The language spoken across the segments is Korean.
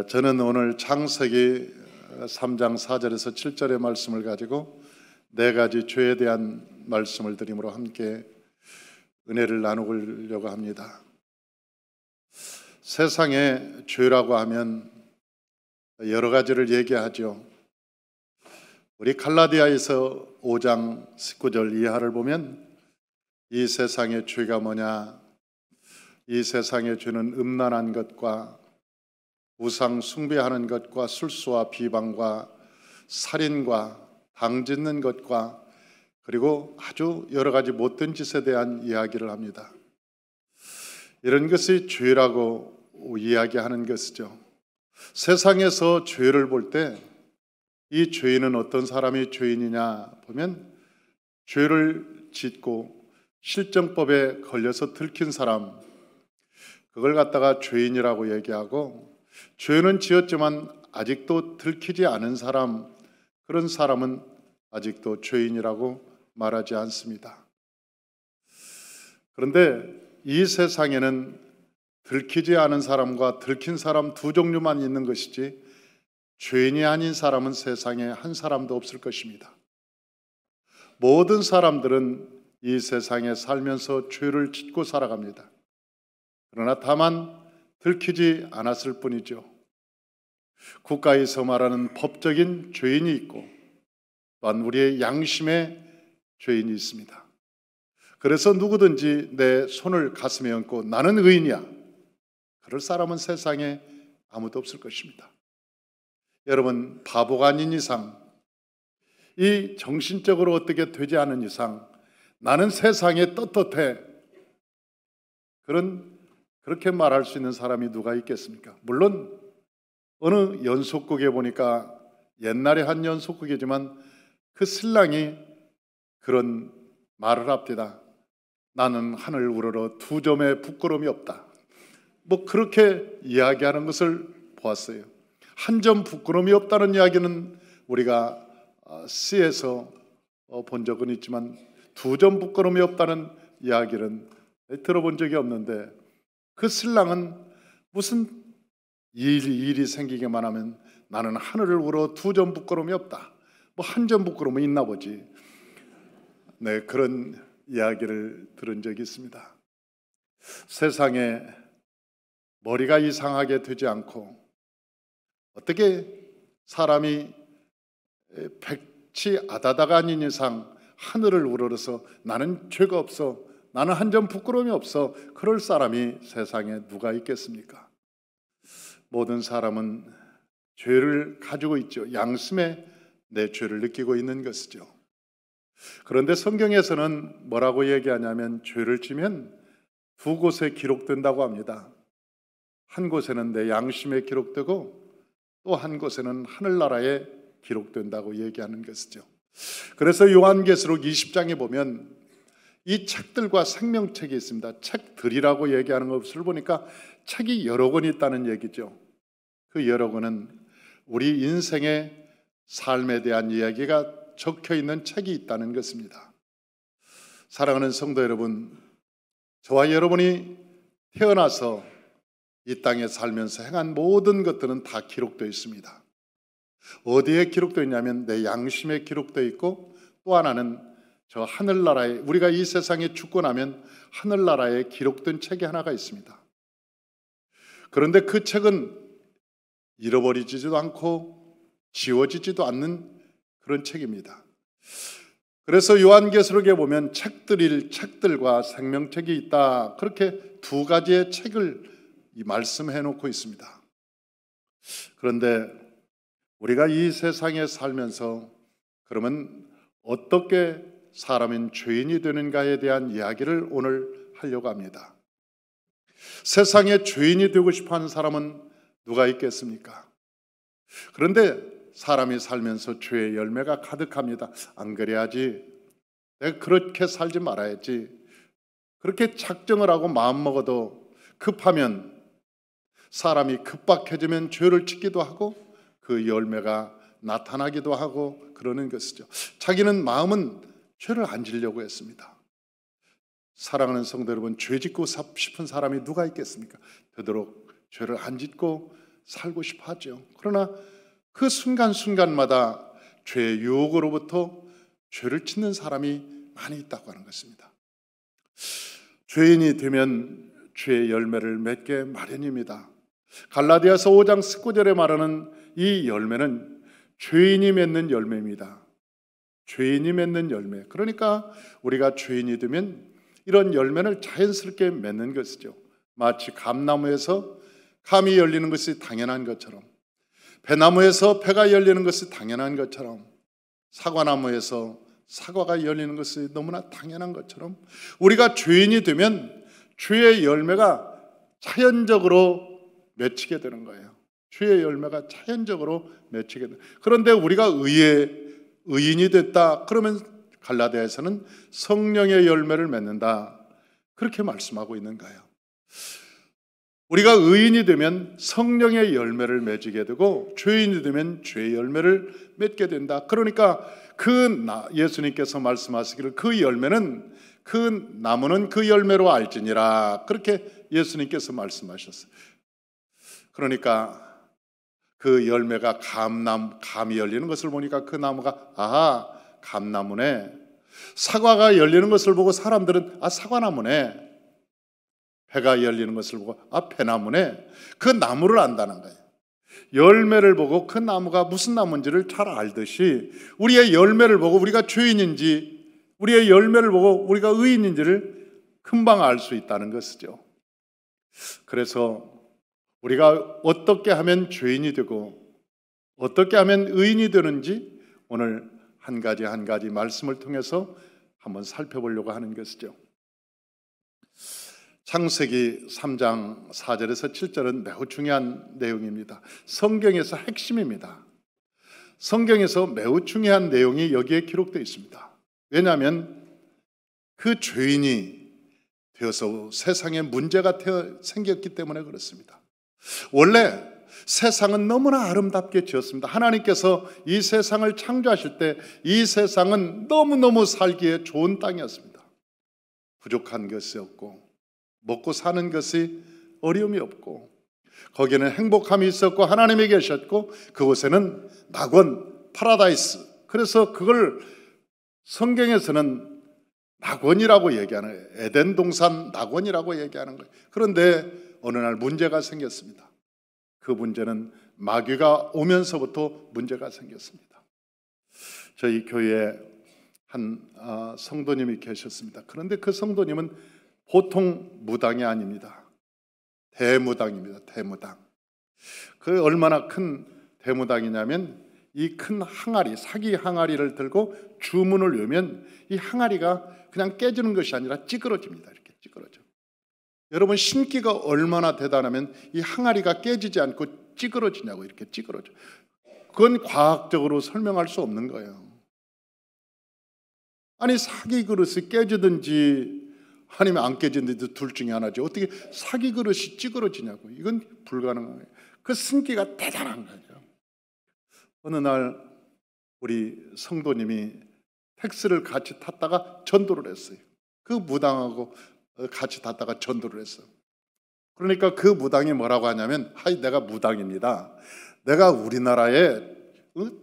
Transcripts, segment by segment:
저는 오늘 창세기 3장 4절에서 7절의 말씀을 가지고 네 가지 죄에 대한 말씀을 드림으로 함께 은혜를 나누려고 합니다. 세상에 죄라고 하면 여러 가지를 얘기하죠. 우리 갈라디아에서 5장 19절 이하를 보면 이 세상의 죄가 뭐냐? 이 세상의 죄는 음란한 것과 우상 숭배하는 것과 술수와 비방과 살인과 당짓는 것과 그리고 아주 여러 가지 못된 짓에 대한 이야기를 합니다. 이런 것이 죄라고 이야기하는 것이죠. 세상에서 죄를 볼 때 이 죄인은 어떤 사람이 죄인이냐 보면 죄를 짓고 실정법에 걸려서 들킨 사람, 그걸 갖다가 죄인이라고 얘기하고, 죄는 지었지만 아직도 들키지 않은 사람, 그런 사람은 아직도 죄인이라고 말하지 않습니다. 그런데 이 세상에는 들키지 않은 사람과 들킨 사람 두 종류만 있는 것이지 죄인이 아닌 사람은 세상에 한 사람도 없을 것입니다. 모든 사람들은 이 세상에 살면서 죄를 짓고 살아갑니다. 그러나 다만 들키지 않았을 뿐이죠. 국가에서 말하는 법적인 죄인이 있고 또한 우리의 양심의 죄인이 있습니다. 그래서 누구든지 내 손을 가슴에 얹고 나는 의인이야, 그럴 사람은 세상에 아무도 없을 것입니다. 여러분, 바보가 아닌 이상, 이 정신적으로 어떻게 되지 않은 이상 나는 세상에 떳떳해, 그렇게 말할 수 있는 사람이 누가 있겠습니까? 물론 어느 연속극에 보니까 옛날에 한 연속극이지만 그 신랑이 그런 말을 합니다. 나는 하늘 우러러 두 점의 부끄러움이 없다. 그렇게 이야기하는 것을 보았어요. 한 점 부끄러움이 없다는 이야기는 우리가 시에서 본 적은 있지만 두 점 부끄러움이 없다는 이야기는 들어본 적이 없는데, 그 신랑은 무슨 일이 생기기만 하면 나는 하늘을 우러 두 점 부끄러움이 없다, 한 점 부끄러움이 있나 보지. 네, 그런 이야기를 들은 적이 있습니다. 세상에 머리가 이상하게 되지 않고 어떻게 사람이 백치 아다다가 아닌 이상 하늘을 우러러서 나는 죄가 없어, 나는 한 점 부끄러움이 없어, 그럴 사람이 세상에 누가 있겠습니까? 모든 사람은 죄를 가지고 있죠. 양심에 내 죄를 느끼고 있는 것이죠. 그런데 성경에서는 뭐라고 얘기하냐면 죄를 지면 두 곳에 기록된다고 합니다. 한 곳에는 내 양심에 기록되고 또 한 곳에는 하늘나라에 기록된다고 얘기하는 것이죠. 그래서 요한계시록 20장에 보면 이 책들과 생명책이 있습니다. 책들이라고 얘기하는 것을 보니까 책이 여러 권 있다는 얘기죠. 그 여러 권은 우리 인생의 삶에 대한 이야기가 적혀 있는 책이 있다는 것입니다. 사랑하는 성도 여러분, 저와 여러분이 태어나서 이 땅에 살면서 행한 모든 것들은 다 기록되어 있습니다. 어디에 기록되어 있냐면 내 양심에 기록되어 있고, 또 하나는 저 하늘나라에, 우리가 이 세상에 죽고 나면 하늘나라에 기록된 책이 하나가 있습니다. 그런데 그 책은 잃어버리지도 않고 지워지지도 않는 그런 책입니다. 그래서 요한계시록에 보면 책들과 생명책이 있다, 그렇게 두 가지의 책을 말씀해 놓고 있습니다. 그런데 우리가 이 세상에 살면서 그러면 어떻게 사람은 죄인이 되는가에 대한 이야기를 오늘 하려고 합니다. 세상에 죄인이 되고 싶어하는 사람은 누가 있겠습니까? 그런데 사람이 살면서 죄의 열매가 가득합니다. 안 그래야지, 내가 그렇게 살지 말아야지, 그렇게 작정을 하고 마음먹어도 급하면, 사람이 급박해지면 죄를 짓기도 하고 그 열매가 나타나기도 하고 그러는 것이죠. 자기는 마음은 죄를 안 지려고 했습니다. 사랑하는 성도 여러분, 죄 짓고 싶은 사람이 누가 있겠습니까? 되도록 죄를 안 짓고 살고 싶어 하죠. 그러나 그 순간순간마다 죄의 유혹으로부터 죄를 짓는 사람이 많이 있다고 하는 것입니다. 죄인이 되면 죄의 열매를 맺게 마련입니다. 갈라디아서 5장 19절에 말하는 이 열매는 죄인이 맺는 열매입니다. 죄인이 맺는 열매. 그러니까 우리가 죄인이 되면 이런 열매를 자연스럽게 맺는 것이죠. 마치 감나무에서 감이 열리는 것이 당연한 것처럼, 배나무에서 배가 열리는 것이 당연한 것처럼, 사과나무에서 사과가 열리는 것이 너무나 당연한 것처럼 우리가 죄인이 되면 죄의 열매가 자연적으로 맺히게 되는 거예요. 죄의 열매가 자연적으로 맺히게 돼요. 그런데 우리가 의인이 됐다 그러면 갈라디아에서는 성령의 열매를 맺는다 그렇게 말씀하고 있는 거예요. 우리가 의인이 되면 성령의 열매를 맺게 되고 죄인이 되면 죄의 열매를 맺게 된다. 그러니까 예수님께서 말씀하시기를 그 열매는 그 나무는 그 열매로 알지니라 그렇게 예수님께서 말씀하셨어요. 그러니까 그 열매가 감이 열리는 것을 보니까 그 나무가 감나무네. 사과가 열리는 것을 보고 사람들은 사과나무네. 배가 열리는 것을 보고 배나무네. 그 나무를 안다는 거예요. 열매를 보고 그 나무가 무슨 나무인지를 잘 알듯이 우리의 열매를 보고 우리가 죄인인지, 우리의 열매를 보고 우리가 의인인지를 금방 알 수 있다는 것이죠. 그래서 우리가 어떻게 하면 죄인이 되고 어떻게 하면 의인이 되는지 오늘 한 가지 한 가지 말씀을 통해서 한번 살펴보려고 하는 것이죠. 창세기 3장 4절에서 7절은 매우 중요한 내용입니다. 성경에서 핵심입니다. 성경에서 매우 중요한 내용이 여기에 기록되어 있습니다. 왜냐하면 그 죄인이 되어서 세상에 문제가 생겼기 때문에 그렇습니다. 원래 세상은 너무나 아름답게 지었습니다. 하나님께서 이 세상을 창조하실 때 이 세상은 너무너무 살기에 좋은 땅이었습니다. 부족한 것이 없고 먹고 사는 것이 어려움이 없고 거기에는 행복함이 있었고 하나님이 계셨고 그곳에는 낙원, 파라다이스, 그래서 그걸 성경에서는 낙원이라고 얘기하는 거예요. 에덴 동산 낙원이라고 얘기하는 거예요. 그런데 어느 날 문제가 생겼습니다. 그 문제는 마귀가 오면서부터 문제가 생겼습니다. 저희 교회에 한 성도님이 계셨습니다. 그런데 그 성도님은 보통 무당이 아닙니다. 대무당입니다. 대무당. 그 얼마나 큰 대무당이냐면 이 큰 항아리, 사기 항아리를 들고 주문을 외우면 이 항아리가 그냥 깨지는 것이 아니라 찌그러집니다. 이렇게 찌그러져. 여러분 신기가 얼마나 대단하면 이 항아리가 깨지지 않고 찌그러지냐고. 이렇게 찌그러져. 그건 과학적으로 설명할 수 없는 거예요. 아니 사기 그릇이 깨지든지 아니면 안 깨지든지 둘 중에 하나지 어떻게 사기 그릇이 찌그러지냐고. 이건 불가능한 거예요. 그 승기가 대단한 거죠. 어느 날 우리 성도님이 택시를 같이 탔다가 전도를 했어요. 그 무당하고 같이 탔다가 전도를 했어요. 그러니까 그 무당이 뭐라고 하냐면 내가 무당입니다. 내가 우리나라의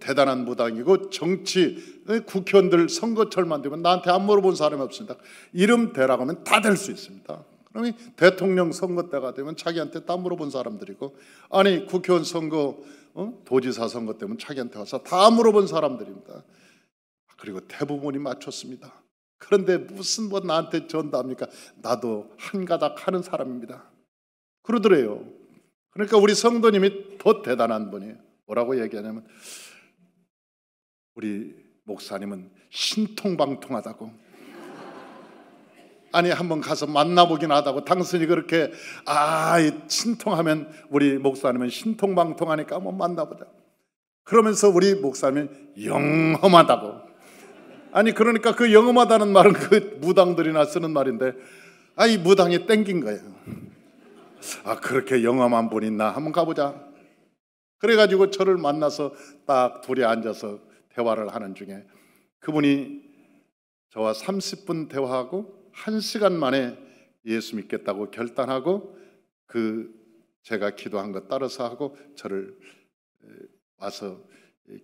대단한 무당이고 정치 국회의원들 선거철만 되면 나한테 안 물어본 사람이 없습니다. 이름 대라고 하면 다 될 수 있습니다. 그러면 대통령 선거 때가 되면 자기한테 다 물어본 사람들이고 아니 국회의원 선거 도지사 선거 때면 자기한테 와서 다 물어본 사람들입니다. 그리고 대부분이 맞췄습니다. 그런데 무슨 나한테 전도합니까? 나도 한 가닥 하는 사람입니다. 그러더래요. 그러니까 우리 성도님이 더 대단한 분이에요. 뭐라고 얘기하냐면 우리 목사님은 신통방통하다고. 아니 한번 가서 만나보긴 하다고. 당신이 그렇게 신통하면 우리 목사님은 신통방통하니까 한번 만나보자. 그러면서 우리 목사님은 영험하다고. 아니 그러니까 그 영험하다는 말은 그 무당들이나 쓰는 말인데 이 무당이 땡긴 거예요. 그렇게 영험한 분 있나 한번 가보자. 그래가지고 저를 만나서 딱 둘이 앉아서 대화를 하는 중에 그분이 저와 30분 대화하고 1시간 만에 예수 믿겠다고 결단하고 그 제가 기도한 것 따라서 하고 저를 와서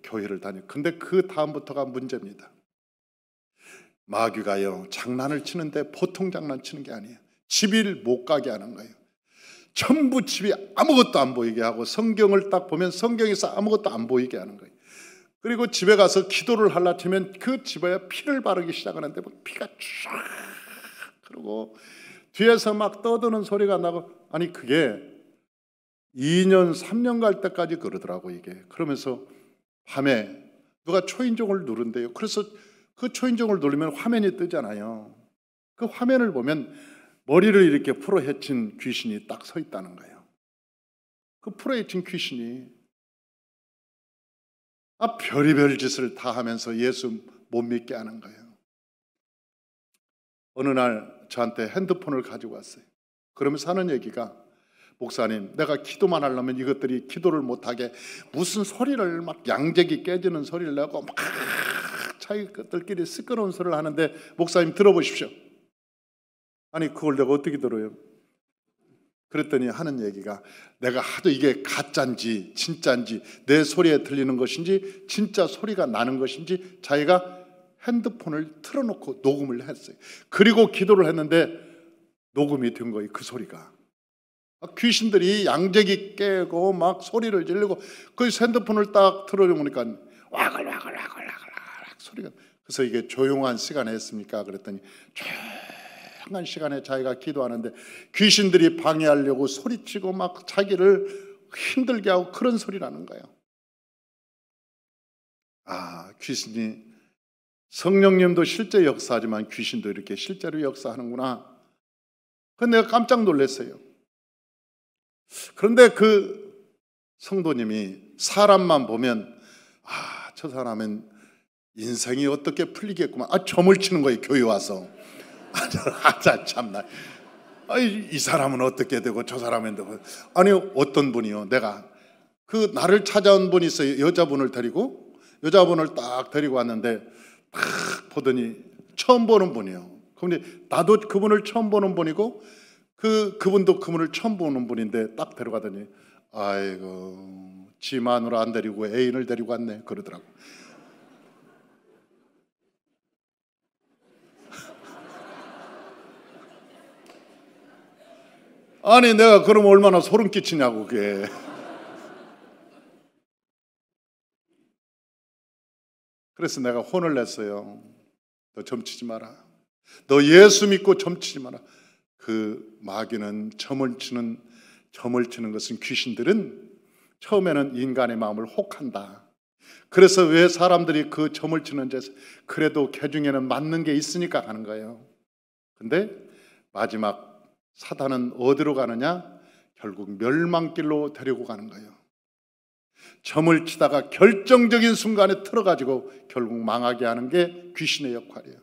교회를 다녀. 근데 그 다음부터가 문제입니다. 마귀가요, 장난을 치는데 보통 장난치는 게 아니에요. 집을 못 가게 하는 거예요. 전부 집이 아무것도 안 보이게 하고, 성경을 딱 보면 성경에서 아무것도 안 보이게 하는 거예요. 그리고 집에 가서 기도를 하려 치면 그 집에 피를 바르기 시작하는데 피가 쫙 흐르고 뒤에서 막 떠드는 소리가 나고, 아니 그게 2년 3년 갈 때까지 그러더라고 이게. 그러면서 밤에 누가 초인종을 누른대요. 그래서 그 초인종을 누르면 화면이 뜨잖아요. 그 화면을 보면 머리를 이렇게 풀어헤친 귀신이 딱 서 있다는 거예요. 그 풀어헤친 귀신이 별의별 짓을 다 하면서 예수 못 믿게 하는 거예요. 어느 날 저한테 핸드폰을 가지고 왔어요. 그러면서 하는 얘기가, 목사님, 내가 기도만 하려면 이것들이 기도를 못하게 무슨 소리를 막 양재기 깨지는 소리를 내고 막 자기들끼리 시끄러운 소리를 하는데, 목사님 들어보십시오. 아니 그걸 내가 어떻게 들어요? 그랬더니 하는 얘기가, 내가 하도 이게 가짜인지 진짜인지, 내 소리에 들리는 것인지 진짜 소리가 나는 것인지 자기가 핸드폰을 틀어놓고 녹음을 했어요. 그리고 기도를 했는데 녹음이 된 거예요. 그 소리가 귀신들이 양재기 깨고 막 소리를 지르고, 그 핸드폰을 딱 틀어놓으니까 와글와글 소리가. 그래서 이게 조용한 시간에 했습니까? 그랬더니 조용한 시간에 자기가 기도하는데 귀신들이 방해하려고 소리치고 막 자기를 힘들게 하고 그런 소리라는 거예요. 귀신이, 성령님도 실제 역사하지만 귀신도 이렇게 실제로 역사하는구나. 그래서 내가 깜짝 놀랐어요. 그런데 그 성도님이 사람만 보면 저 사람은 인생이 어떻게 풀리겠구만. 점을 치는 거예요. 교회 와서. 참나. 이 사람은 어떻게 되고 저 사람은 되고. 아니 어떤 분이요, 내가 그 나를 찾아온 분이 있어요. 여자분을 딱 데리고 왔는데 딱 보더니 처음 보는 분이에요. 그런데 나도 그분을 처음 보는 분이고 그분도 그분을 처음 보는 분인데 딱 데려가더니 아이고 지 마누라 안 데리고 애인을 데리고 왔네 그러더라고. 아니 내가 그러면 얼마나 소름 끼치냐고 그게. 그래서 내가 혼을 냈어요. 너 점치지 마라. 너 예수 믿고 점치지 마라. 그 마귀는 점을 치는 것은, 귀신들은 처음에는 인간의 마음을 혹한다. 그래서 왜 사람들이 그 점을 치는지, 그래도 개 중에는 맞는 게 있으니까 가는 거예요. 근데 마지막 사단은 어디로 가느냐? 결국 멸망길로 데리고 가는 거예요. 점을 치다가 결정적인 순간에 틀어가지고 결국 망하게 하는 게 귀신의 역할이에요.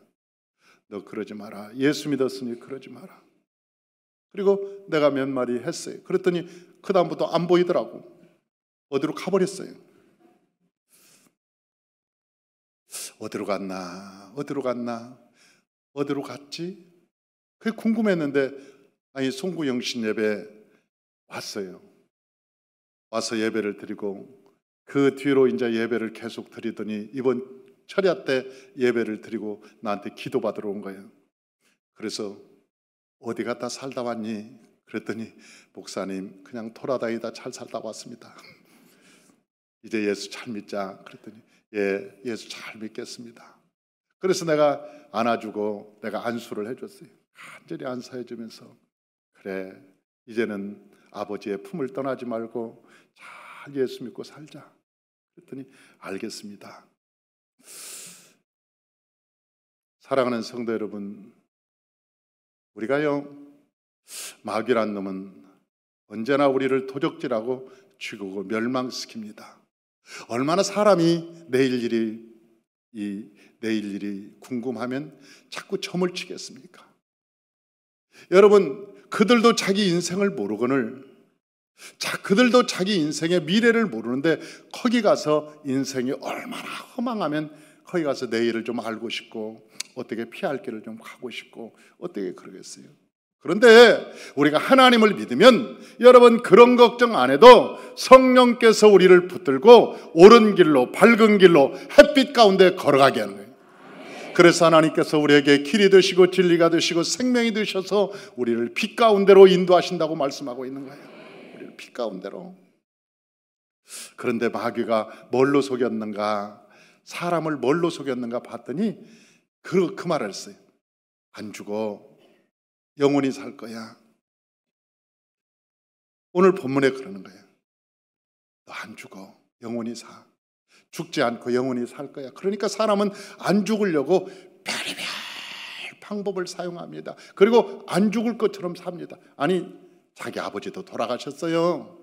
너 그러지 마라. 예수 믿었으니 그러지 마라. 그리고 내가 몇 마디 했어요. 그랬더니 그 다음부터 안 보이더라고. 어디로 가버렸어요. 어디로 갔지? 그게 궁금했는데, 송구영신 예배 왔어요. 와서 예배를 드리고 그 뒤로 이제 예배를 계속 드리더니 이번 철야 때 예배를 드리고 나한테 기도받으러 온 거예요. 그래서 어디 갔다 살다 왔니? 그랬더니 목사님 그냥 돌아다니다 잘 살다 왔습니다. 이제 예수 잘 믿자. 그랬더니 예, 예수 잘 믿겠습니다. 그래서 내가 안아주고 내가 안수를 해줬어요. 간절히 안수해주면서 그래, 이제는 아버지의 품을 떠나지 말고 잘 예수 믿고 살자. 그랬더니 알겠습니다. 사랑하는 성도 여러분, 우리가요, 마귀란 놈은 언제나 우리를 도적질하고 죽이고 멸망시킵니다. 얼마나 사람이 내일 일이 궁금하면 자꾸 점을 치겠습니까? 여러분, 그들도 자기 인생을 모르거늘, 그들도 자기 인생의 미래를 모르는데 거기 가서 인생이 얼마나 허망하면 거기 가서 내일을 좀 알고 싶고 어떻게 피할 길을 좀 가고 싶고 어떻게 그러겠어요? 그런데 우리가 하나님을 믿으면 여러분 그런 걱정 안 해도 성령께서 우리를 붙들고 옳은 길로, 밝은 길로 햇빛 가운데 걸어가게 하는 거예요. 그래서 하나님께서 우리에게 길이 되시고 진리가 되시고 생명이 되셔서 우리를 빛 가운데로 인도하신다고 말씀하고 있는 거예요. 우리를 빛 가운데로. 그런데 마귀가 뭘로 속였는가, 사람을 뭘로 속였는가 봤더니 그 말을 했어요. 안 죽어, 영원히 살 거야. 오늘 본문에 그러는 거예요. 너 안 죽어, 영원히 사. 죽지 않고 영원히 살 거야. 그러니까 사람은 안 죽으려고 별의별 방법을 사용합니다. 그리고 안 죽을 것처럼 삽니다. 아니, 자기 아버지도 돌아가셨어요.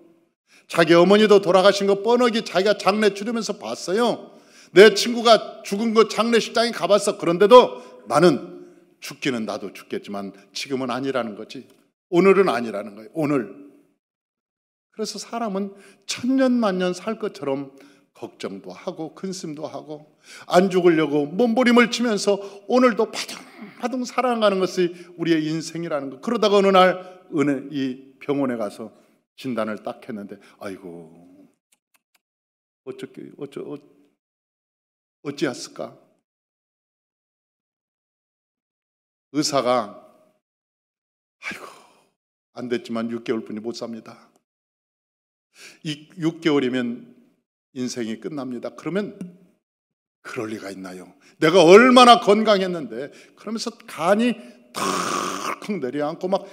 자기 어머니도 돌아가신 거 뻔하게 자기가 장례 치르면서 봤어요. 내 친구가 죽은 거 장례식장에 가봤어. 그런데도 나는 죽기는 나도 죽겠지만 지금은 아니라는 거지. 오늘은 아니라는 거예요. 오늘. 그래서 사람은 천년만년 살 것처럼 걱정도 하고 근심도 하고 안 죽으려고 몸부림을 치면서 오늘도 바둥바둥 살아가는 것이 우리의 인생이라는 거. 그러다가 어느 날 이 병원에 가서 진단을 딱 했는데 아이고 어찌했을까? 의사가 아이고 안 됐지만 6개월뿐이 못 삽니다. 이 6개월이면 인생이 끝납니다. 그러면 그럴 리가 있나요? 내가 얼마나 건강했는데. 그러면서 간이 덜컥 내려앉고 막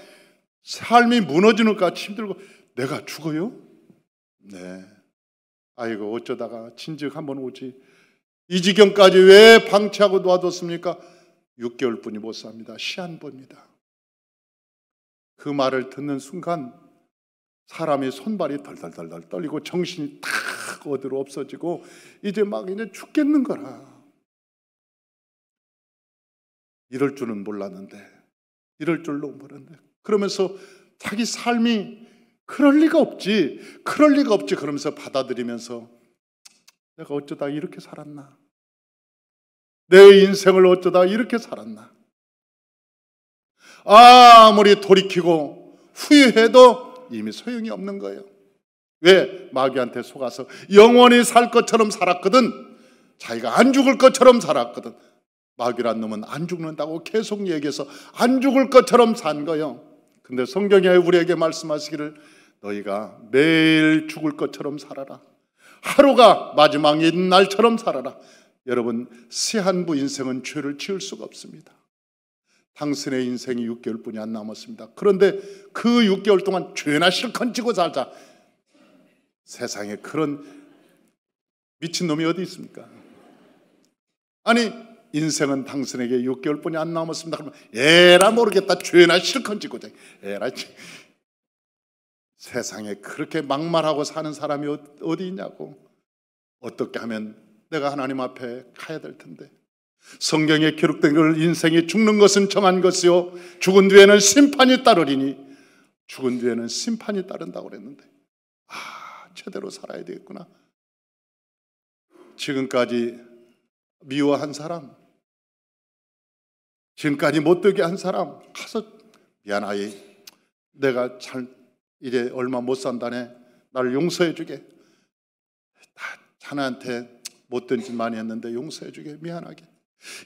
삶이 무너지는 것 같이 힘들고 내가 죽어요? 네. 아이고 어쩌다가 진즉 한번 오지. 이 지경까지 왜 방치하고 놔뒀습니까? 6개월뿐이 못 삽니다. 시한부입니다. 그 말을 듣는 순간 사람의 손발이 덜덜덜덜 떨리고 정신이 탁 어디로 없어지고 이제 죽겠는 거라. 이럴 줄은 몰랐는데, 이럴 줄로 모르는데, 그러면서 자기 삶이 그럴 리가 없지 그러면서 받아들이면서 내가 어쩌다 이렇게 살았나, 내 인생을 어쩌다 이렇게 살았나. 아무리 돌이키고 후회해도 이미 소용이 없는 거예요. 왜? 마귀한테 속아서 영원히 살 것처럼 살았거든. 자기가 안 죽을 것처럼 살았거든. 마귀란 놈은 안 죽는다고 계속 얘기해서 안 죽을 것처럼 산 거예요. 근데 성경에 우리에게 말씀하시기를 너희가 매일 죽을 것처럼 살아라. 하루가 마지막인 날처럼 살아라. 여러분, 시한부 인생은 죄를 지을 수가 없습니다. 당신의 인생이 6개월뿐이 안 남았습니다. 그런데 그 6개월 동안 죄나 실컷 지고 살자. 세상에 그런 미친놈이 어디 있습니까? 아니, 인생은 당신에게 6개월뿐이 안 남았습니다. 그러면 에라 모르겠다, 죄나 실컷 지고 자. 에라, 세상에 그렇게 막말하고 사는 사람이 어디 있냐고. 어떻게 하면 내가 하나님 앞에 가야 될 텐데. 성경에 기록된 걸 인생이 죽는 것은 정한 것이요 죽은 뒤에는 심판이 따르리니, 죽은 뒤에는 심판이 따른다고 그랬는데, 제대로 살아야 되겠구나. 지금까지 미워한 사람, 지금까지 못되게 한 사람 가서 미안하이, 내가 이제 얼마 못 산다네, 나를 용서해 주게. 자네한테 못된 짓 많이 했는데 용서해 주게, 미안하게.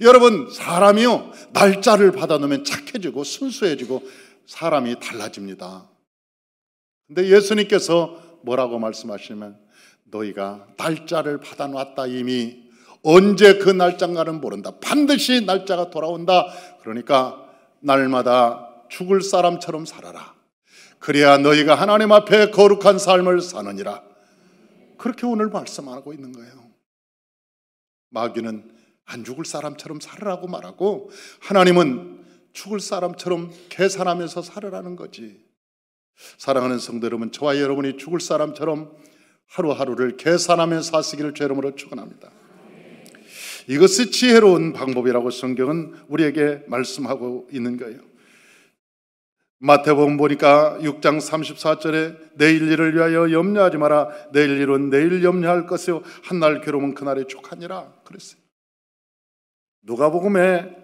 여러분, 사람이요 날짜를 받아놓으면 착해지고 순수해지고 사람이 달라집니다. 근데 예수님께서 뭐라고 말씀하시냐면 너희가 날짜를 받아놨다. 이미 언제 그 날짜인가는 모른다. 반드시 날짜가 돌아온다. 그러니까 날마다 죽을 사람처럼 살아라. 그래야 너희가 하나님 앞에 거룩한 삶을 사느니라. 그렇게 오늘 말씀하고 있는 거예요. 마귀는 안 죽을 사람처럼 살으라고 말하고, 하나님은 죽을 사람처럼 계산하면서 살으라는 거지. 사랑하는 성도 여러분, 저와 여러분이 죽을 사람처럼 하루하루를 계산하면서 사시기를 주 이름으로 축원합니다. 이것이 지혜로운 방법이라고 성경은 우리에게 말씀하고 있는 거예요. 마태복음 보니까 6장 34절에 내일 일을 위하여 염려하지 마라. 내일 일은 내일 염려할 것이요 한날 괴로움은 그날의 족하니라 그랬어요. 누가복음에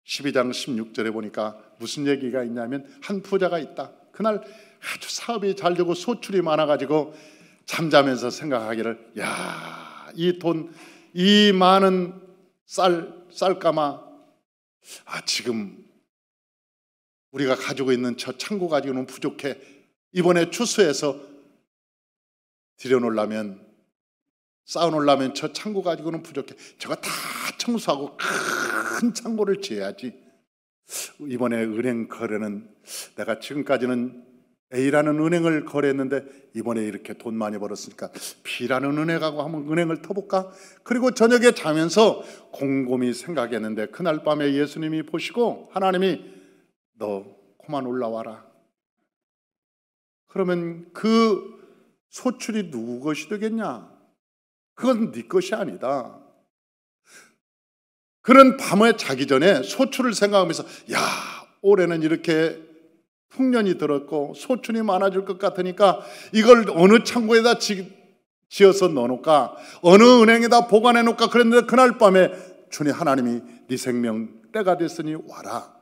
12장 16절에 보니까 무슨 얘기가 있냐면 한 부자가 있다. 그날 아주 사업이 잘 되고 소출이 많아가지고 잠자면서 생각하기를, 야, 이 돈, 이 많은 쌀가마, 지금 우리가 가지고 있는 저 창고 가지고는 부족해. 이번에 추수해서 들여놓으려면, 쌓아놓으려면 저 창고 가지고는 부족해. 저거 다 청소하고 큰 창고를 지어야지. 이번에 은행 거래는 내가 지금까지는 A라는 은행을 거래했는데 이번에 이렇게 돈 많이 벌었으니까 B라는 은행하고 한번 은행을 터볼까? 그리고 저녁에 자면서 곰곰이 생각했는데 그날 밤에 예수님이 보시고 하나님이 너 그만 올라와라. 그러면 그 소출이 누구 것이 되겠냐? 그건 네 것이 아니다. 그는 밤에 자기 전에 소출을 생각하면서, 야, 올해는 이렇게 풍년이 들었고 소출이 많아질 것 같으니까 이걸 어느 창고에다 지어서 넣어놓을까, 어느 은행에다 보관해 놓을까 그랬는데 그날 밤에 주님 하나님이 네 생명 때가 됐으니 와라.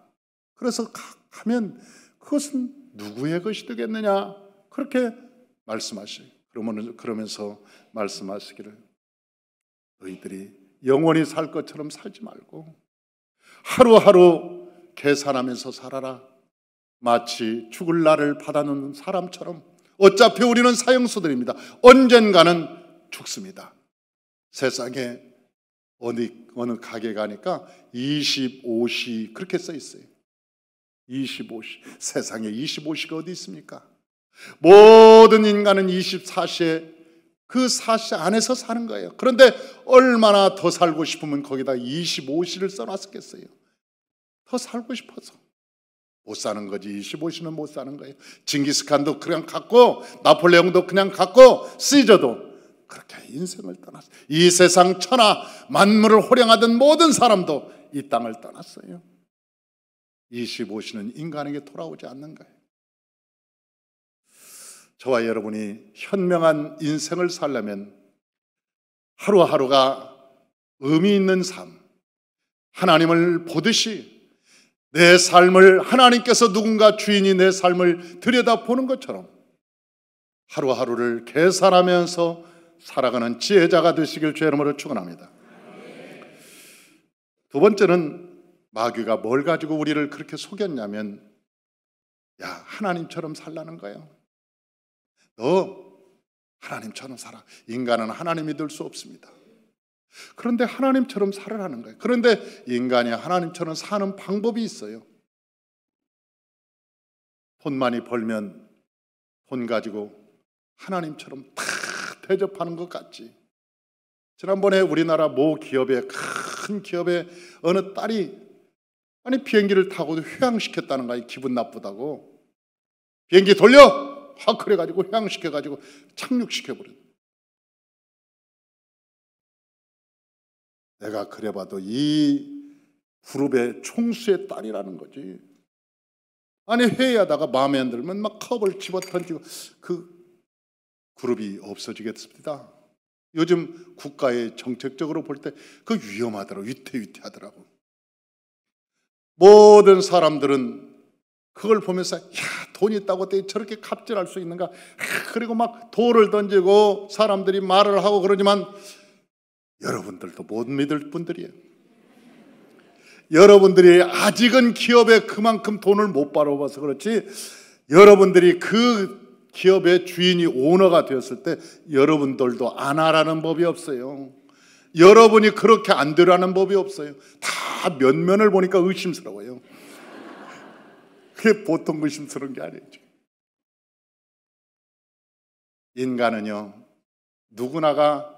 그래서 가면 그것은 누구의 것이 되겠느냐, 그렇게 말씀하시고, 그러면서 말씀하시기를, 너희들이 영원히 살 것처럼 살지 말고 하루하루 계산하면서 살아라. 마치 죽을 날을 받아놓는 사람처럼. 어차피 우리는 사형수들입니다. 언젠가는 죽습니다. 세상에 어느 가게 가니까 25시 그렇게 써 있어요. 25시. 세상에 25시가 어디 있습니까? 모든 인간은 24시에 그 4시 안에서 사는 거예요. 그런데 얼마나 더 살고 싶으면 거기다 25시를 써놨겠어요. 더 살고 싶어서 못 사는 거지. 25시는 못 사는 거예요. 징기스칸도 그냥 갔고, 나폴레옹도 그냥 갔고, 시저도 그렇게 인생을 떠났어요. 이 세상 천하 만물을 호령하던 모든 사람도 이 땅을 떠났어요. 25시는 인간에게 돌아오지 않는 거예요. 저와 여러분이 현명한 인생을 살려면 하루하루가 의미 있는 삶, 하나님을 보듯이 내 삶을, 하나님께서 누군가 주인이 내 삶을 들여다보는 것처럼 하루하루를 계산하면서 살아가는 지혜자가 되시길 주의 이름으로 축원합니다. 두 번째는 마귀가 뭘 가지고 우리를 그렇게 속였냐면, 야, 하나님처럼 살라는 거예요. 너 하나님처럼 살아. 인간은 하나님이 될 수 없습니다. 그런데 하나님처럼 살으라는 거예요. 그런데 인간이 하나님처럼 사는 방법이 있어요. 돈 많이 벌면 돈 가지고 하나님처럼 다 대접하는 것 같지. 지난번에 우리나라 모 기업의, 큰 기업의 어느 딸이 비행기를 타고도 휴양시켰다는 거예요. 기분 나쁘다고. 비행기 돌려! 확 그래가지고 휴양시켜가지고 착륙시켜버려. 내가 그래봐도 이 그룹의 총수의 딸이라는 거지. 회의하다가 마음에 안 들면 막 컵을 집어 던지고 그 그룹이 없어지겠습니다. 요즘 국가의 정책적으로 볼 때 그 위험하더라고. 위태위태하더라고. 모든 사람들은 그걸 보면서, 야, 돈 있다고 어떻게 저렇게 갑질할 수 있는가. 그리고 막 돌을 던지고 사람들이 말을 하고 그러지만 여러분들도 못 믿을 분들이에요. 여러분들이 아직은 기업에 그만큼 돈을 못 벌어봐서 그렇지, 여러분들이 그 기업의 주인이 오너가 되었을 때 여러분들도 안 하라는 법이 없어요. 여러분이 그렇게 안 되라는 법이 없어요. 다 면면을 보니까 의심스러워요. 그게 보통 의심스러운 게 아니죠. 인간은요, 누구나가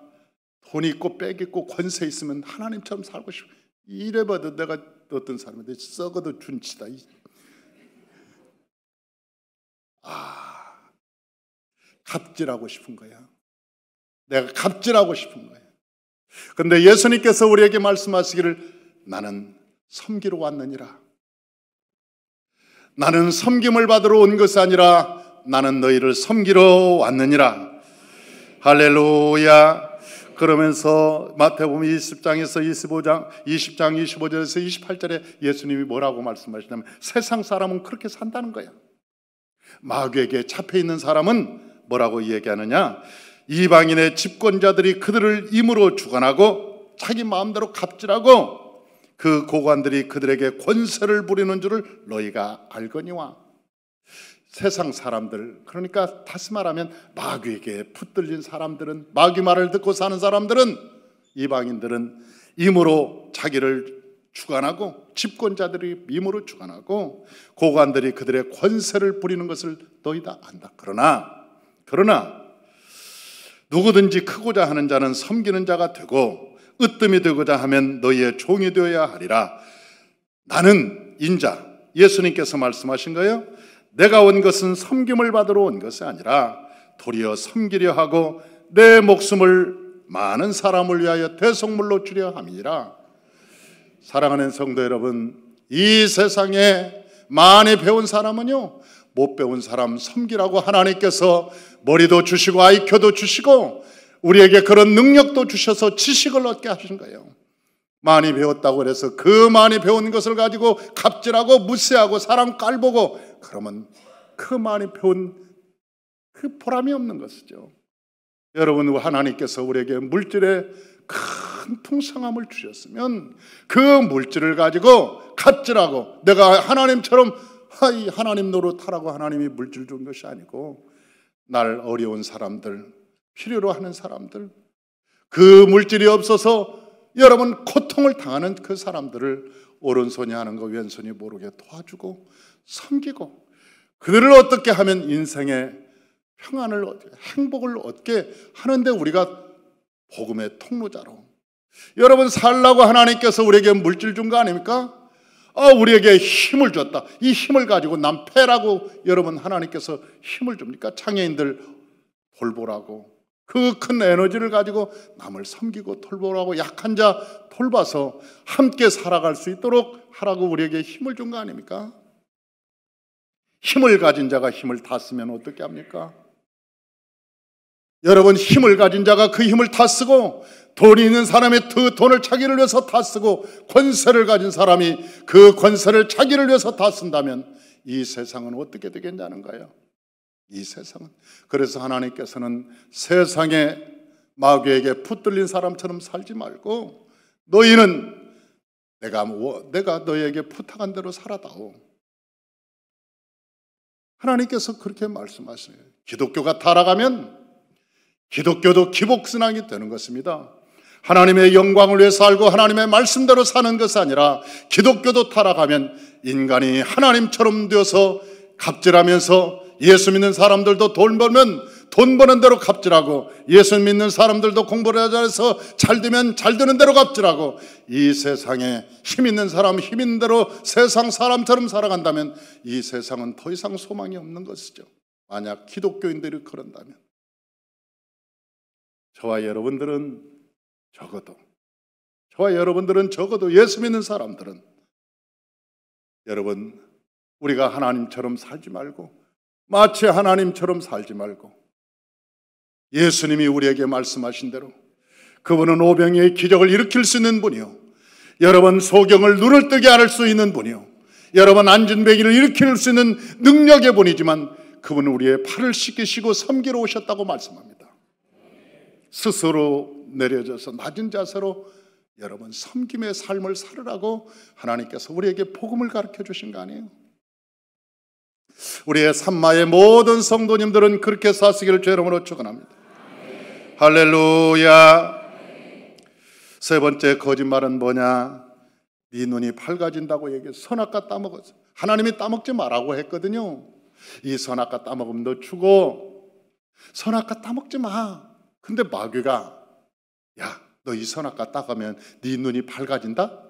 돈 있고 빽 있고 권세 있으면 하나님처럼 살고 싶어. 이래봐도 내가 어떤 사람인데 썩어도 준치다. 갑질하고 싶은 거야. 내가 갑질하고 싶은 거야. 그런데 예수님께서 우리에게 말씀하시기를, 나는 섬기러 왔느니라. 나는 섬김을 받으러 온 것이 아니라 나는 너희를 섬기러 왔느니라. 할렐루야. 그러면서 마태복음 20장에서 20장 25절에서 28절에 예수님이 뭐라고 말씀하시냐면 세상 사람은 그렇게 산다는 거야. 마귀에게 잡혀있는 사람은 뭐라고 얘기하느냐? 이방인의 집권자들이 그들을 임으로 주관하고 자기 마음대로 갑질하고 그 고관들이 그들에게 권세를 부리는 줄을 너희가 알거니와. 세상 사람들, 그러니까 다시 말하면 마귀에게 붙들린 사람들은, 마귀 말을 듣고 사는 사람들은, 이방인들은 임으로 자기를 주관하고, 집권자들이 임으로 주관하고 고관들이 그들의 권세를 부리는 것을 너희 다 안다. 그러나 누구든지 크고자 하는 자는 섬기는 자가 되고 으뜸이 되고자 하면 너희의 종이 되어야 하리라. 나는 인자, 예수님께서 말씀하신 거예요. 내가 온 것은 섬김을 받으러 온 것이 아니라 도리어 섬기려 하고 내 목숨을 많은 사람을 위하여 대속물로 주려 함이니라. 사랑하는 성도 여러분, 이 세상에 많이 배운 사람은요, 못 배운 사람 섬기라고 하나님께서 머리도 주시고 IQ도 주시고 우리에게 그런 능력도 주셔서 지식을 얻게 하신 거예요. 많이 배웠다고 해서 그 많이 배운 것을 가지고 갑질하고 무시하고 사람 깔보고 그러면 그 많이 배운 그 보람이 없는 것이죠. 여러분, 하나님께서 우리에게 물질의 큰 풍성함을 주셨으면 그 물질을 가지고 갑질하고 내가 하나님처럼 하나님 노릇하라고 하나님이 물질 준 것이 아니고 날 어려운 사람들, 필요로 하는 사람들, 그 물질이 없어서 여러분 고통을 당하는 그 사람들을 오른손이 하는 거 왼손이 모르게 도와주고 섬기고 그들을 어떻게 하면 인생의 평안을 얻게, 행복을 얻게 하는데 우리가 복음의 통로자로 여러분 살라고 하나님께서 우리에게 물질 준 거 아닙니까? 우리에게 힘을 줬다. 이 힘을 가지고 남 패라고 여러분 하나님께서 힘을 줍니까? 장애인들 돌보라고 그 큰 에너지를 가지고 남을 섬기고 돌보라고 약한 자 돌봐서 함께 살아갈 수 있도록 하라고 우리에게 힘을 준 거 아닙니까? 힘을 가진 자가 힘을 다 쓰면 어떻게 합니까? 여러분, 힘을 가진 자가 그 힘을 다 쓰고 돈이 있는 사람이 그 돈을 자기를 위해서 다 쓰고 권세를 가진 사람이 그 권세를 자기를 위해서 다 쓴다면 이 세상은 어떻게 되겠냐는 거예요. 이 세상은. 그래서 하나님께서는 세상에 마귀에게 붙들린 사람처럼 살지 말고 너희는 내가 너희에게 부탁한 대로 살아다오. 하나님께서 그렇게 말씀하시네요. 기독교가 타락하면 기독교도 기복신앙이 되는 것입니다. 하나님의 영광을 위해 살고 하나님의 말씀대로 사는 것이 아니라 기독교도 타락하면 인간이 하나님처럼 되어서 갑질하면서 예수 믿는 사람들도 돈 벌면 돈 버는 대로 갑질하고 예수 믿는 사람들도 공부를 해서 잘 되면 잘 되는 대로 갑질하고 이 세상에 힘 있는 사람 힘 있는 대로 세상 사람처럼 살아간다면 이 세상은 더 이상 소망이 없는 것이죠. 만약 기독교인들이 그런다면 저와 여러분들은 적어도 예수 믿는 사람들은 여러분 우리가 하나님처럼 살지 말고 마치 하나님처럼 살지 말고 예수님이 우리에게 말씀하신 대로 그분은 오병이의 기적을 일으킬 수 있는 분이요 여러분 소경을 눈을 뜨게 할 수 있는 분이요 여러분 안진뱅이를 일으킬 수 있는 능력의 분이지만 그분은 우리의 팔을 씻기시고 섬기러 오셨다고 말씀합니다. 스스로 내려져서 낮은 자세로 여러분 섬김의 삶을 살으라고 하나님께서 우리에게 복음을 가르쳐 주신 거 아니에요? 우리의 산마의 모든 성도님들은 그렇게 사시기를 주의 이름으로 축원합니다. 할렐루야. 세 번째 거짓말은 뭐냐? 네 눈이 밝아진다고 얘기해서 선악과 따먹었어. 하나님이 따먹지 말라고 했거든요. 이 선악과 따먹으면 너 죽어. 선악과 따먹지 마. 근데 마귀가 야, 너 이 선악과 따가면 네 눈이 밝아진다?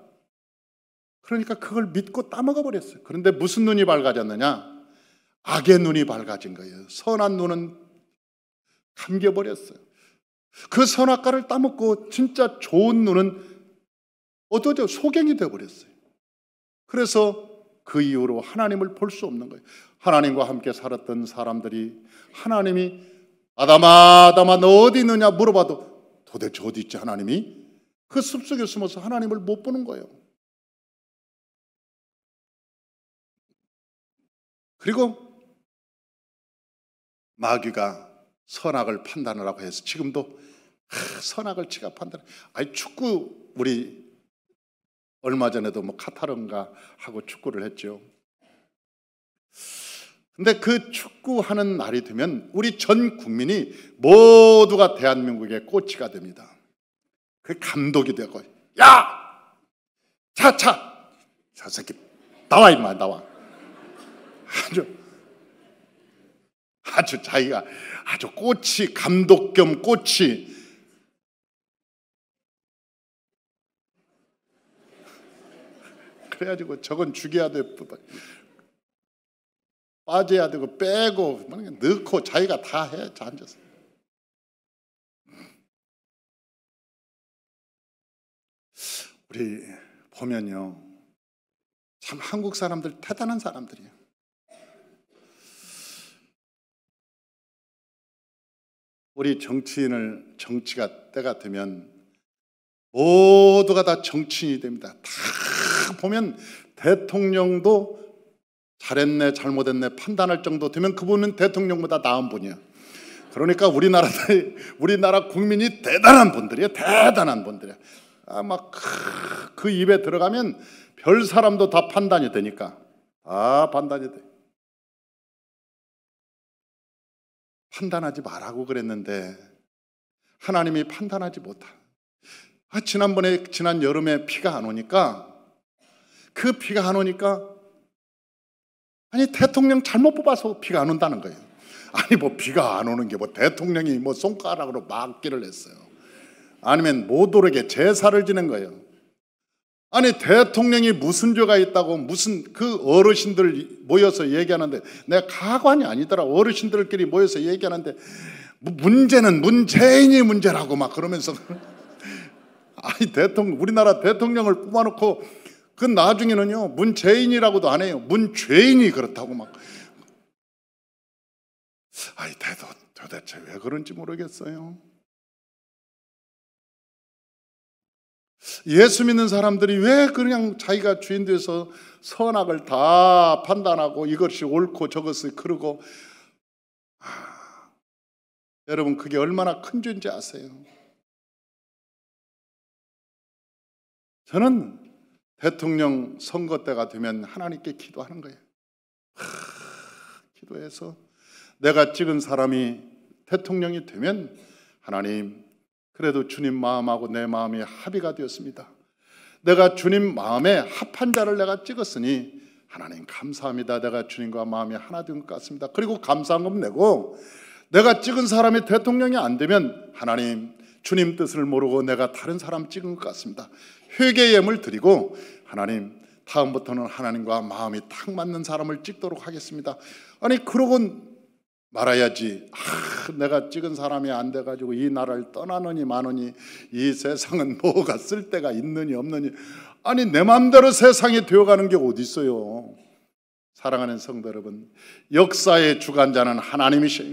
그러니까 그걸 믿고 따먹어 버렸어요. 그런데 무슨 눈이 밝아졌느냐? 악의 눈이 밝아진 거예요. 선한 눈은 감겨버렸어요. 그 선악과를 따먹고 진짜 좋은 눈은 어떠죠? 소경이 되어버렸어요. 그래서 그 이후로 하나님을 볼 수 없는 거예요. 하나님과 함께 살았던 사람들이 하나님이 아담아 너 어디 있느냐 물어봐도 도대체 어디 있지 하나님이? 그 숲속에 숨어서 하나님을 못 보는 거예요. 그리고 마귀가 선악을 판단하라고 해서 지금도 선악을 지가 판단해. 아니 축구 우리 얼마 전에도 뭐 카타르인가 하고 축구를 했죠. 근데 그 축구하는 날이 되면 우리 전 국민이 모두가 대한민국의 꼬치가 됩니다. 그 감독이 되고, 야! 차차! 저 새끼 나와 임마 나와. 아주 자기가 아주 꼬치, 감독 겸 꼬치. 그래가지고 저건 죽여야 돼, 빠져야 되고 빼고 넣고 자기가 다 해. 저 앉아서. 우리 보면요, 참 한국 사람들 대단한 사람들이에요. 우리 정치가 때가 되면 모두가 다 정치인이 됩니다. 다 보면 대통령도 잘했네 잘못했네 판단할 정도 되면 그분은 대통령보다 나은 분이야. 그러니까 우리나라 국민이 대단한 분들이에요. 대단한 분들이야. 막 그 입에 들어가면 별 사람도 다 판단이 되니까 다 판단이 돼. 판단하지 말라고 그랬는데 하나님이 판단하지 못하. 지난 여름에 비가 안 오니까 그 비가 안 오니까 아니 대통령 잘못 뽑아서 비가 안 온다는 거예요. 아니 뭐 비가 안 오는 게 뭐 대통령이 뭐 손가락으로 막기를 했어요. 아니면 못 오르게 제사를 지낸 거예요. 아니 대통령이 무슨 죄가 있다고 무슨 그 어르신들 모여서 얘기하는데 내가 가관이 아니더라. 어르신들끼리 모여서 얘기하는데 문제는 문재인이 문제라고 막 그러면서 아니 우리나라 대통령을 뽑아놓고 그 나중에는요 문재인이라고도 안 해요. 문죄인이 그렇다고 막. 아니 도대체 왜 그런지 모르겠어요. 예수 믿는 사람들이 왜 그냥 자기가 주인 돼서 선악을 다 판단하고 이것이 옳고 저것이 그러고 여러분 그게 얼마나 큰 죄인지 아세요? 저는 대통령 선거 때가 되면 하나님께 기도하는 거예요. 기도해서 내가 찍은 사람이 대통령이 되면 하나님 그래도 주님 마음하고 내 마음이 합의가 되었습니다. 내가 주님 마음에 합한 자를 내가 찍었으니 하나님 감사합니다. 내가 주님과 마음이 하나 된 것 같습니다. 그리고 감사한금 내고 내가 찍은 사람이 대통령이 안 되면 하나님 주님 뜻을 모르고 내가 다른 사람 찍은 것 같습니다. 회개 예물 드리고 하나님 다음부터는 하나님과 마음이 딱 맞는 사람을 찍도록 하겠습니다. 아니 그러곤 말아야지. 내가 찍은 사람이 안 돼가지고 이 나라를 떠나느니 마느니 이 세상은 뭐가 쓸데가 있느니 없느니 아니 내 마음대로 세상이 되어가는 게 어디 있어요. 사랑하는 성도 여러분, 역사의 주관자는 하나님이시오.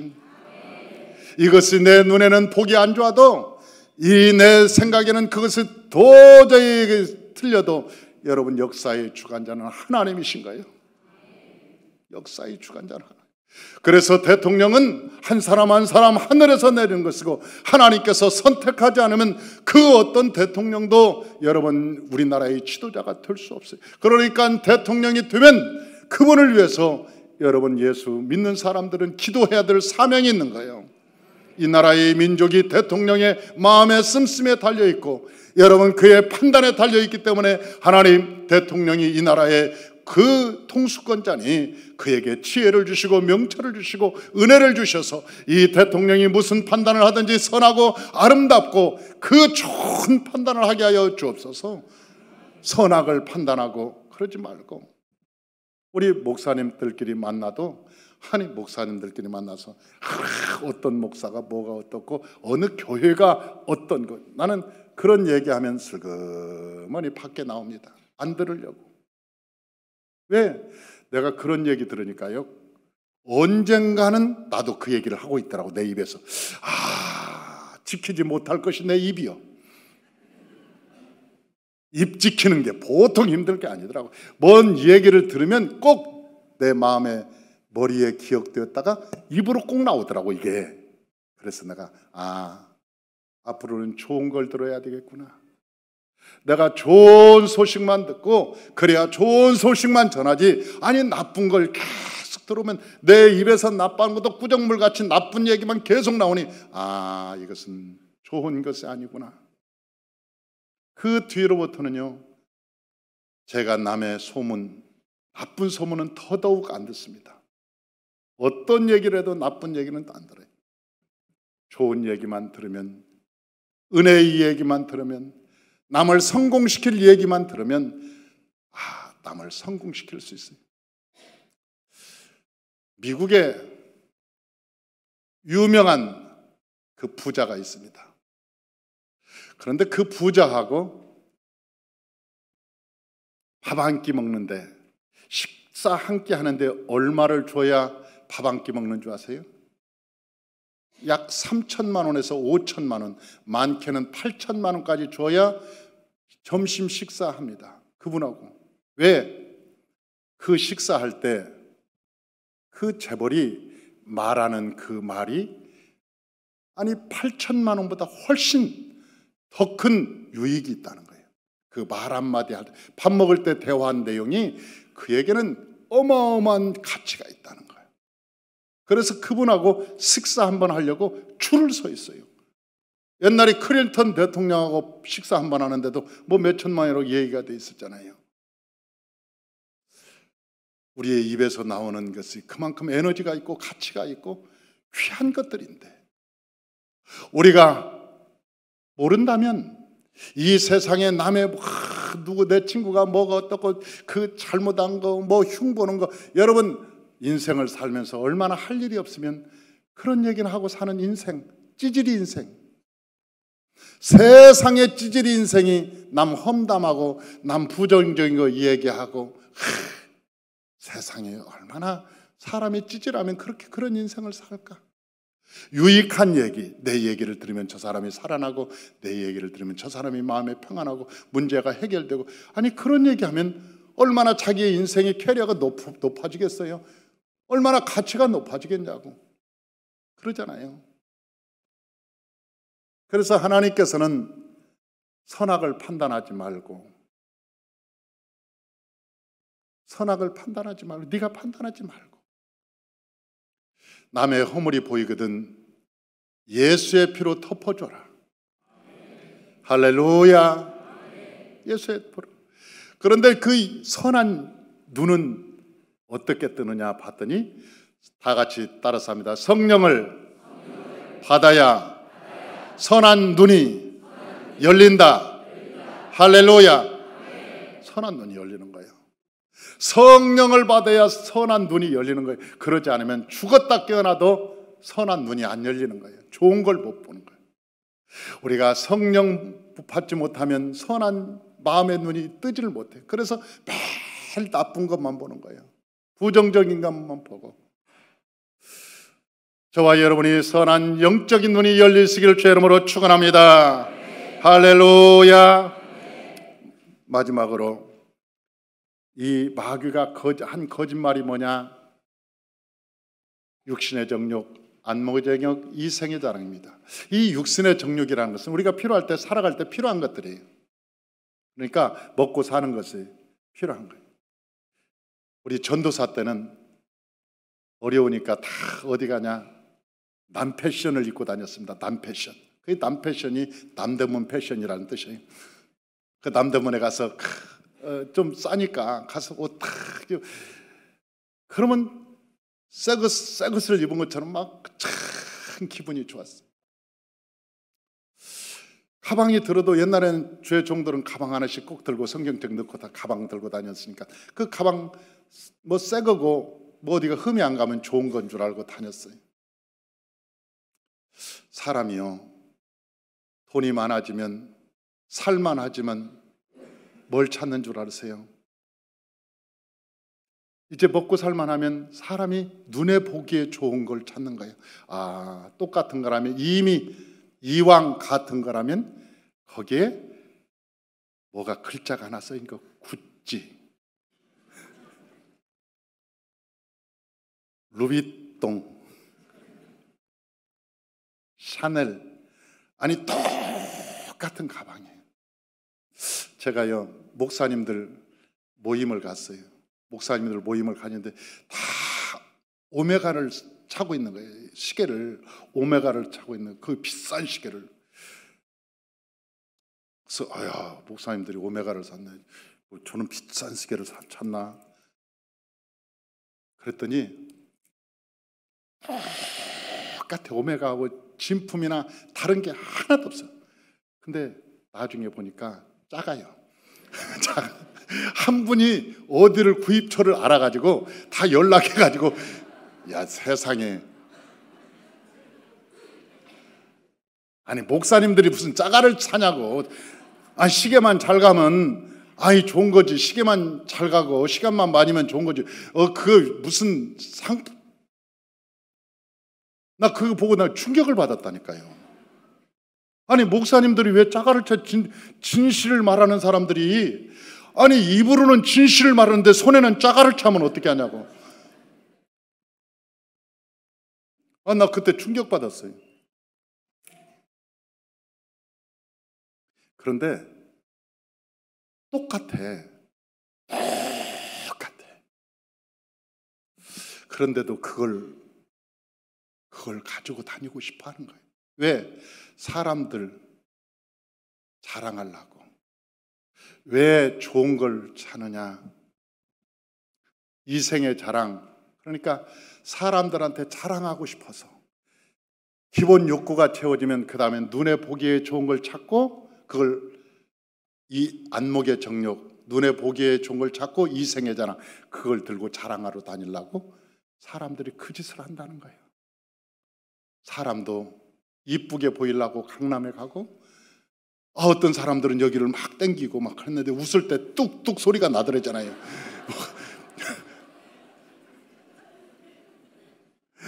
이것이 내 눈에는 보기 안 좋아도 이 내 생각에는 그것이 도저히 틀려도 여러분 역사의 주관자는 하나님이신 거예요. 역사의 주관자는 하나님. 그래서 대통령은 한 사람 한 사람 하늘에서 내리는 것이고 하나님께서 선택하지 않으면 그 어떤 대통령도 여러분 우리나라의 지도자가 될 수 없어요. 그러니까 대통령이 되면 그분을 위해서 여러분 예수 믿는 사람들은 기도해야 될 사명이 있는 거예요. 이 나라의 민족이 대통령의 마음의 씀씀에 달려있고 여러분 그의 판단에 달려있기 때문에 하나님 대통령이 이 나라의 그 통수권자니 그에게 지혜를 주시고 명철을 주시고 은혜를 주셔서 이 대통령이 무슨 판단을 하든지 선하고 아름답고 그 좋은 판단을 하게 하여 주옵소서. 선악을 판단하고 그러지 말고 우리 목사님들끼리 만나도 아니 목사님들끼리 만나서 어떤 목사가 뭐가 어떻고 어느 교회가 어떤 것 나는 그런 얘기하면 슬그머니 밖에 나옵니다. 안 들으려고. 왜? 내가 그런 얘기 들으니까요 언젠가는 나도 그 얘기를 하고 있더라고. 내 입에서 지키지 못할 것이 내 입이요. 입 지키는 게 보통 힘들 게 아니더라고. 뭔 얘기를 들으면 꼭 내 마음에 머리에 기억되었다가 입으로 꼭 나오더라고 이게. 그래서 내가 앞으로는 좋은 걸 들어야 되겠구나. 내가 좋은 소식만 듣고 그래야 좋은 소식만 전하지, 아니 나쁜 걸 계속 들으면 내 입에서 나빠하는 것도 꾸정물같이 나쁜 얘기만 계속 나오니 이것은 좋은 것이 아니구나. 그 뒤로부터는요, 제가 남의 소문, 나쁜 소문은 더더욱 안 듣습니다. 어떤 얘기를 해도 나쁜 얘기는 안 들어요. 좋은 얘기만 들으면, 은혜의 얘기만 들으면, 남을 성공시킬 얘기만 들으면 남을 성공시킬 수 있어요. 미국에 유명한 그 부자가 있습니다. 그런데 그 부자하고 밥 한 끼 먹는데, 식사 한 끼 하는데 얼마를 줘야 밥 한 끼 먹는 줄 아세요? 약 3천만 원에서 5천만 원, 많게는 8천만 원까지 줘야 점심 식사합니다. 그분하고. 왜? 그 식사할 때 그 재벌이 말하는 그 말이 8천만 원보다 훨씬 더 큰 유익이 있다는 거예요. 그 말 한마디 할 때, 밥 먹을 때 대화한 내용이 그에게는 어마어마한 가치가 있다는 거예요. 그래서 그분하고 식사 한번 하려고 줄을 서 있어요. 옛날에 클린턴 대통령하고 식사 한번 하는데도 뭐 몇천만 원으로 얘기가 돼 있었잖아요. 우리의 입에서 나오는 것이 그만큼 에너지가 있고 가치가 있고 귀한 것들인데, 우리가 모른다면 이 세상에 남의 누구 내 친구가 뭐가 어떻고 그 잘못한 거 뭐 흉보는 거, 여러분 인생을 살면서 얼마나 할 일이 없으면 그런 얘기는 하고 사는 인생, 찌질이 인생, 세상의 찌질이 인생이 남 험담하고 남 부정적인 거 얘기하고, 세상에 얼마나 사람이 찌질하면 그렇게 그런 인생을 살까? 유익한 얘기, 내 얘기를 들으면 저 사람이 살아나고, 내 얘기를 들으면 저 사람이 마음에 평안하고 문제가 해결되고, 그런 얘기하면 얼마나 자기의 인생의 캐리어가 높아지겠어요? 얼마나 가치가 높아지겠냐고. 그러잖아요. 그래서 하나님께서는 선악을 판단하지 말고, 네가 판단하지 말고, 남의 허물이 보이거든 예수의 피로 덮어줘라. 할렐루야. 예수의 피로. 그런데 그 선한 눈은 어떻게 뜨느냐 봤더니 다 같이 따라서 합니다. 성령을 받아야 선한 눈이 열린다. 할렐루야. 선한 눈이 열리는 거예요. 성령을 받아야 선한 눈이 열리는 거예요. 그러지 않으면 죽었다 깨어나도 선한 눈이 안 열리는 거예요. 좋은 걸 못 보는 거예요. 우리가 성령 받지 못하면 선한 마음의 눈이 뜨지를 못해요. 그래서 매일 나쁜 것만 보는 거예요. 부정적인 것만 보고. 저와 여러분이 선한 영적인 눈이 열리시기를 주의 이름으로 축원합니다. 할렐루야. 마지막으로 이 마귀가 한 거짓말이 뭐냐? 육신의 정욕, 안목의 정욕, 이생의 자랑입니다. 이 육신의 정욕이라는 것은 우리가 필요할 때, 살아갈 때 필요한 것들이에요. 그러니까 먹고 사는 것이 필요한 거예요. 우리 전도사 때는 어려우니까 다 어디 가냐? 남 패션을 입고 다녔습니다. 남 패션. 그 남 패션이 남대문 패션이라는 뜻이에요. 그 남대문에 가서 좀 싸니까 가서 옷 탁, 그러면 새 것을 입은 것처럼 막 참 기분이 좋았어요. 가방이 들어도 옛날에는 주의 종들은 가방 하나씩 꼭 들고 성경책 넣고 다 가방 들고 다녔으니까 그 가방 뭐 새 거고 뭐 어디가 흠이 안 가면 좋은 건 줄 알고 다녔어요. 사람이요, 돈이 많아지면, 살만하지만 뭘 찾는 줄 아세요? 이제 먹고 살만하면 사람이 눈에 보기에 좋은 걸 찾는 거예요. 똑같은 거라면 이미 이왕 같은 거라면 거기에 뭐가 글자가 하나 써있는 거, 구찌, 루비통, 샤넬, 아니 똑같은 가방이에요. 제가요 목사님들 모임을 갔어요. 목사님들 모임을 가는데 다 오메가를 차고 있는 거예요. 시계를 오메가를 차고 있는 그 비싼 시계를. 그래서 아야, 목사님들이 오메가를 샀네. 저는 비싼 시계를 샀나? 그랬더니 똑같아. 오메가하고 진품이나 다른 게 하나도 없어. 근데 나중에 보니까 작아요. 한 분이 어디를 구입처를 알아가지고 다 연락해가지고, 야 세상에, 아니 목사님들이 무슨 짜가를 사냐고. 아니 시계만 잘 가면 아니 좋은 거지. 시계만 잘 가고 시간만 많으면 좋은 거지. 그 무슨 나 그거 보고 나 충격을 받았다니까요. 아니 목사님들이 왜 짜가를 차? 진실을 말하는 사람들이, 아니 입으로는 진실을 말하는데 손에는 짜가를 차면 어떻게 하냐고. 나 그때 충격받았어요. 그런데 똑같아. 그런데도 그걸 가지고 다니고 싶어 하는 거예요. 왜? 사람들 자랑하려고. 왜 좋은 걸 사느냐? 이생의 자랑. 그러니까 사람들한테 자랑하고 싶어서. 기본 욕구가 채워지면 그 다음에 눈에 보기에 좋은 걸 찾고, 그걸 이 안목의 정욕, 눈에 보기에 좋은 걸 찾고 이생의 자랑, 그걸 들고 자랑하러 다니려고 사람들이 그 짓을 한다는 거예요. 사람도 이쁘게 보이려고 강남에 가고, 어떤 사람들은 여기를 막 땡기고 막 했는데 웃을 때 뚝뚝 소리가 나더라잖아요.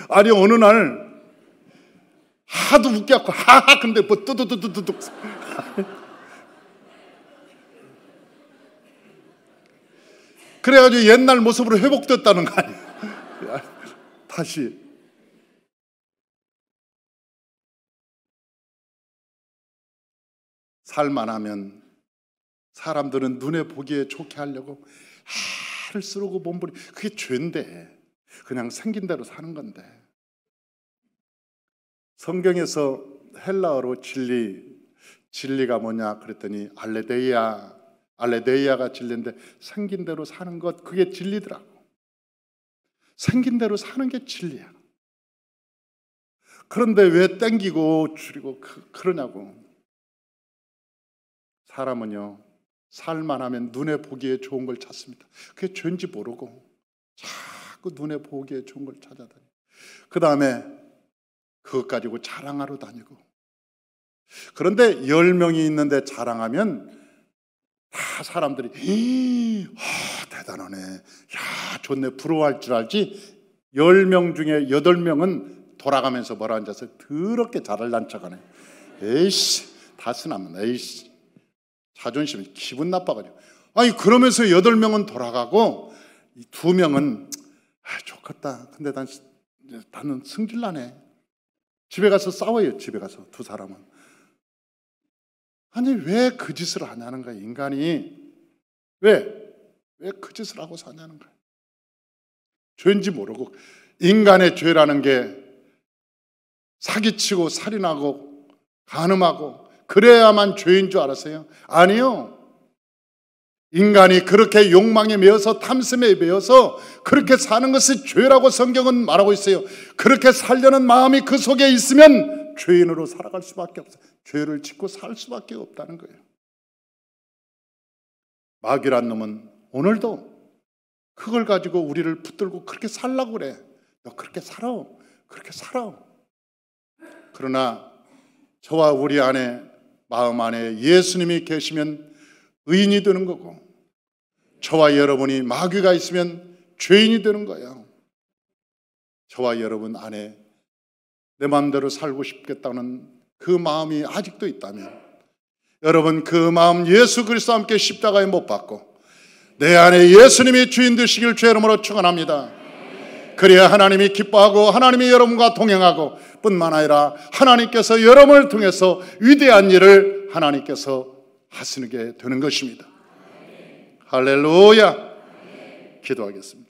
아니 어느 날 하도 웃겨갖고 하하, 근데 뭐 뚜두두두두둑. 그래가지고 옛날 모습으로 회복됐다는 거 아니에요. 다시. 살만하면 사람들은 눈에 보기에 좋게 하려고 해를 쓰고 몸부림. 그게 죄인데, 그냥 생긴 대로 사는 건데. 성경에서 헬라어로 진리가 뭐냐 그랬더니 알레데이아가 진리인데, 생긴 대로 사는 것, 그게 진리더라고. 생긴 대로 사는 게 진리야. 그런데 왜 땡기고 줄이고 그러냐고. 사람은요, 살만하면 눈에 보기에 좋은 걸 찾습니다. 그게 죄인지 모르고 자꾸 눈에 보기에 좋은 걸 찾아다니고, 그 다음에 그것 가지고 자랑하러 다니고. 그런데 10명이 있는데 자랑하면 다 사람들이 대단하네, 야 좋네, 부러워할 줄 알지. 10명 중에 8명은 돌아가면서 뭐라 앉아서 더럽게 잘난 척하네. 에이씨, 다스나면 에이씨, 자존심이 기분 나빠가지고. 아니 그러면서 8명은 돌아가고 2명은 좋겠다. 근데 나는 승질나네. 집에 가서 싸워요. 집에 가서 두 사람은. 아니 왜 그 짓을 하냐는 거야. 인간이 왜 그 짓을 하고 사냐는 거야. 죄인지 모르고. 인간의 죄라는 게 사기치고 살인하고 간음하고 그래야만 죄인 줄 알았어요? 아니요. 인간이 그렇게 욕망에 매여서, 탐심에 매여서 그렇게 사는 것이 죄라고 성경은 말하고 있어요. 그렇게 살려는 마음이 그 속에 있으면 죄인으로 살아갈 수밖에 없어요. 죄를 짓고 살 수밖에 없다는 거예요. 마귀란 놈은 오늘도 그걸 가지고 우리를 붙들고 그렇게 살라고 그래. 너 그렇게 살아. 그렇게 살아. 그러나 저와 우리 안에, 마음 안에 예수님이 계시면 의인이 되는 거고, 저와 여러분이 마귀가 있으면 죄인이 되는 거예요. 저와 여러분 안에 내 마음대로 살고 싶겠다는 그 마음이 아직도 있다면 여러분 그 마음 예수 그리스도와 함께 십자가에 못 박고 내 안에 예수님이 주인 되시길 주의 이름으로 축원합니다. 그래야 하나님이 기뻐하고 하나님이 여러분과 동행하고 뿐만 아니라 하나님께서 여러분을 통해서 위대한 일을 하나님께서 하시게 되는 것입니다. 할렐루야. 기도하겠습니다.